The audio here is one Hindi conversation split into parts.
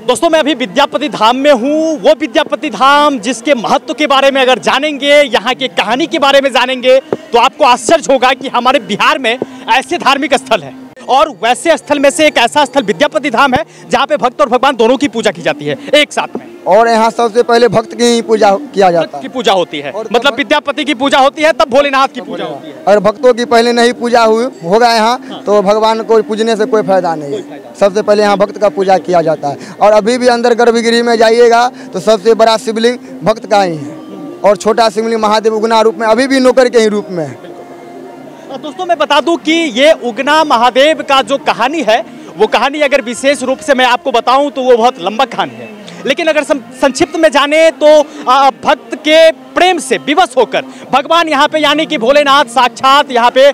दोस्तों मैं अभी विद्यापति धाम में हूँ, वो विद्यापति धाम जिसके महत्व के बारे में अगर जानेंगे, यहाँ की कहानी के बारे में जानेंगे तो आपको आश्चर्य होगा कि हमारे बिहार में ऐसे धार्मिक स्थल हैं और वैसे स्थल में से एक ऐसा स्थल विद्यापति धाम है जहाँ पे भक्त और भगवान दोनों की पूजा की जाती है एक साथ में। और यहाँ सबसे पहले भक्त की पूजा किया जाता है, की पूजा होती है, मतलब विद्यापति की पूजा होती है तब भोलेनाथ की पूजा होती है। और भक्तों की पहले नहीं पूजा होगा यहाँ तो भगवान को पूजने से कोई फायदा नहीं है। सबसे पहले यहाँ भक्त का पूजा किया जाता है। और अभी भी अंदर गर्भगृह में जाइएगा तो सबसे बड़ा शिवलिंग भक्त का ही है और छोटा शिवलिंग महादेव उगना रूप में अभी भी नौकर के ही रूप में है। दोस्तों मैं बता दूं कि ये उगना महादेव का जो कहानी है वो कहानी अगर विशेष रूप से मैं आपको बताऊं तो वो बहुत लंबा कहानी है, लेकिन अगर संक्षिप्त में जाने तो भक्त के प्रेम से विवश होकर भगवान यहाँ पे यानी कि भोलेनाथ साक्षात यहाँ पे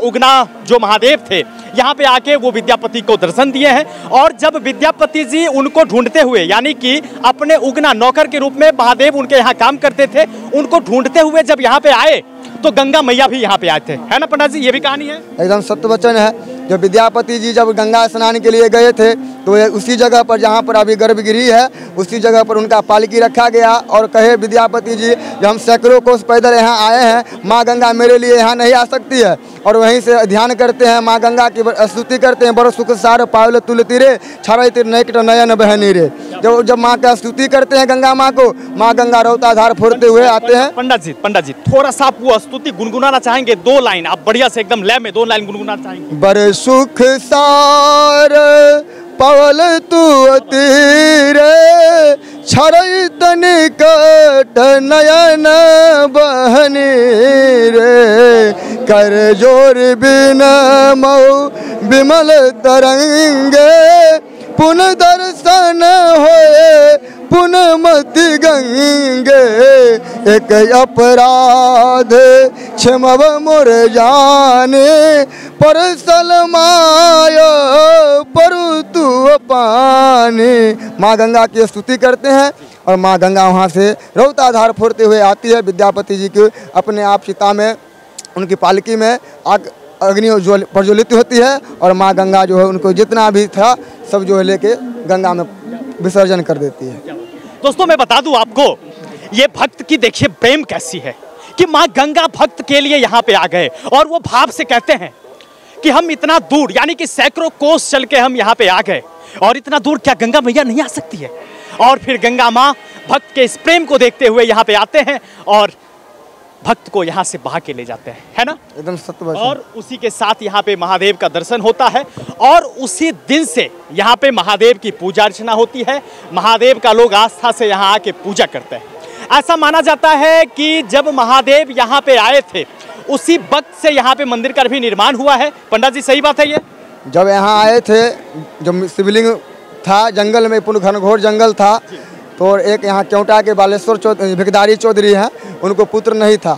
उगना जो महादेव थे यहाँ पे आके वो विद्यापति को दर्शन दिए हैं। और जब विद्यापति जी उनको ढूंढते हुए यानी कि अपने उगना नौकर के रूप में महादेव उनके यहाँ काम करते थे, उनको ढूंढते हुए जब यहाँ पे आए तो गंगा मैया भी यहाँ पे आए थे, है ना पंडित जी? ये भी कहानी है, एकदम सत्य वचन है। जब विद्यापति जी जब गंगा स्नान के लिए गए थे तो उसी जगह पर जहाँ पर अभी गर्भगृह है उसी जगह पर उनका पालकी रखा गया और कहे विद्यापति जी जब हम सैकड़ों कोस पैदल यहाँ आए हैं, माँ गंगा मेरे लिए यहाँ नहीं आ सकती है। और वहीं से ध्यान करते हैं, माँ गंगा की स्तुति करते हैं, बड़ो सुख सार पावल तुलती रे छाड़े तिर नैकट नयन बहनी रे। जब माँ का स्तुति करते हैं गंगा माँ को, माँ गंगा रौता धार फोड़ते हुए आते हैं। पंडित जी थोड़ा सा आप वो स्तुति गुनगुनाना चाहेंगे? 2 लाइन आप बढ़िया से एकदम लय में 2 लाइन गुनगुनाना चाहेंगे? बड़े सुख सार पवल तू तीरे छरई तनिकट नयन बहनी रे कर जोर बिन मऊ विमल तरंगे पुन दर्शन होए पुन मति गंगे एक अपराध क्षमव मोर जाने पर सलमाय परु तू पानी। माँ गंगा की स्तुति करते हैं और माँ गंगा वहाँ से रौताधार फोड़ते हुए आती है। विद्यापति जी की अपने आप चिता में उनकी पालकी में आग अग्नि प्रज्वलित होती है और माँ गंगा जो है उनको जितना भी था सब जो है लेके गंगा में विसर्जन कर देती है। दोस्तों मैं बता दूं आपको ये भक्त की देखिए प्रेम कैसी है कि माँ गंगा भक्त के लिए यहाँ पे आ गए और वो भाव से कहते हैं कि हम इतना दूर यानी कि सैकड़ों कोस चल के हम यहाँ पे आ गए और इतना दूर क्या गंगा मैया नहीं आ सकती है? और फिर गंगा माँ भक्त के इस प्रेम को देखते हुए यहाँ पे आते हैं और भक्त को यहाँ से बहा के ले जाते हैं, है ना? एकदम सत्य। और उसी के साथ यहाँ पे महादेव का दर्शन होता है और उसी दिन से यहाँ पे महादेव की पूजा अर्चना होती है। महादेव का लोग आस्था से यहाँ आके पूजा करते हैं। ऐसा माना जाता है कि जब महादेव यहाँ पे आए थे उसी वक्त से यहाँ पे मंदिर का भी निर्माण हुआ है। पंडित जी सही बात है ये? जब यहाँ आए थे जब शिवलिंग था जंगल में, पूर्ण घनघोर जंगल था तो एक यहाँ क्योंटा के बालेश्वर भिखदारी चौधरी हैं, उनको पुत्र नहीं था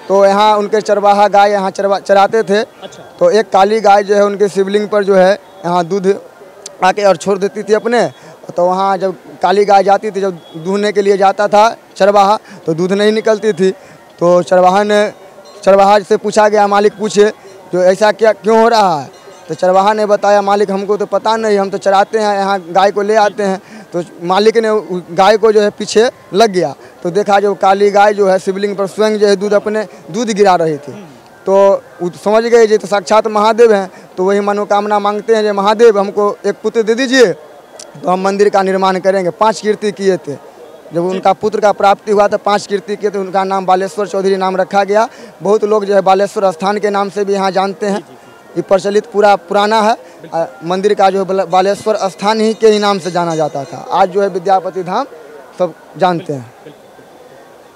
तो यहाँ उनके चरवाहा गाय यहाँ चराते थे। अच्छा। तो एक काली गाय जो है उनके शिवलिंग पर जो है यहाँ दूध आके और छोड़ देती थी अपने। तो वहाँ जब काली गाय जाती थी, जब दूहने के लिए जाता था चरवाहा तो दूध नहीं निकलती थी। तो चरवाहा से पूछा गया, मालिक पूछे जो ऐसा क्या क्यों हो रहा है? तो चरवाहा ने बताया, मालिक हमको तो पता नहीं, हम तो चराते हैं यहाँ गाय को ले आते हैं। तो मालिक ने गाय को जो है पीछे लग गया तो देखा जो काली गाय जो है शिवलिंग पर स्वयं जो है दूध गिरा रही थी। तो समझ गए जी तो साक्षात महादेव हैं। तो वही मनोकामना मांगते हैं जो महादेव हमको एक पुत्र दे दीजिए तो हम मंदिर का निर्माण करेंगे। 5 कीर्ति किए थे, जब उनका पुत्र का प्राप्ति हुआ तो 5 कीर्ति किए तो उनका नाम बालेश्वर चौधरी नाम रखा गया। बहुत लोग जो है बालेश्वर स्थान के नाम से भी यहाँ जानते हैं। ये प्रचलित पूरा पुराना है। मंदिर का जो है बालेश्वर स्थान ही के ही नाम से जाना जाता था। आज जो है विद्यापति धाम सब जानते हैं।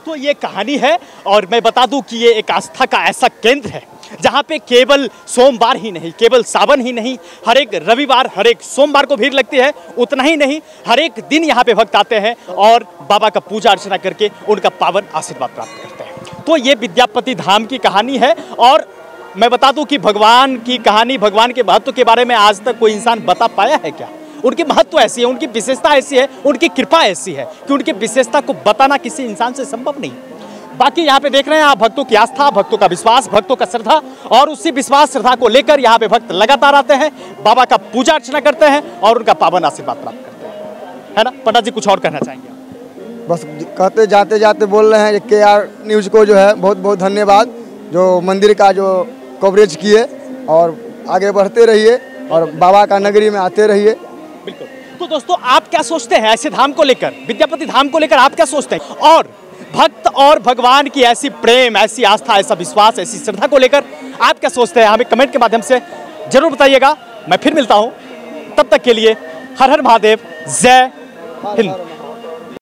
तो ये कहानी है और मैं बता दूं कि ये एक आस्था का ऐसा केंद्र है जहाँ पे केवल सोमवार ही नहीं, केवल सावन ही नहीं, हर एक रविवार हर एक सोमवार को भीड़ लगती है। उतना ही नहीं, हर एक दिन यहाँ पे भक्त आते हैं और बाबा का पूजा अर्चना करके उनका पावन आशीर्वाद प्राप्त करते हैं। तो ये विद्यापति धाम की कहानी है और मैं बता दूं कि भगवान की कहानी, भगवान के महत्व के बारे में आज तक कोई इंसान बता पाया है क्या? उनकी महत्व ऐसी है, उनकी विशेषता ऐसी है, उनकी कृपा ऐसी है कि उनकी विशेषता को बताना किसी इंसान से संभव नहीं। बाकी यहाँ पे देख रहे हैं आप भक्तों की आस्था, भक्तों का विश्वास, भक्तों का श्रद्धा और उसी विश्वास श्रद्धा को लेकर यहाँ पे भक्त लगातार आते हैं, बाबा का पूजा अर्चना करते हैं और उनका पावन आशीर्वाद प्राप्त करते हैं। है ना। पंडा जी कुछ और कहना चाहेंगे? बस कहते जाते जाते बोल रहे हैं KR न्यूज़ को जो है बहुत बहुत धन्यवाद, जो मंदिर का जो कवरेज किए, और आगे बढ़ते रहिए और बाबा का नगरी में आते रहिए। बिल्कुल। तो दोस्तों आप क्या सोचते हैं ऐसे धाम को लेकर, विद्यापति धाम को लेकर आप क्या सोचते हैं? और भक्त और भगवान की ऐसी प्रेम, ऐसी आस्था, ऐसा विश्वास, ऐसी श्रद्धा को लेकर आप क्या सोचते हैं? हमें कमेंट के माध्यम से जरूर बताइएगा। मैं फिर मिलता हूं, तब तक के लिए हर हर महादेव, जय हिंद।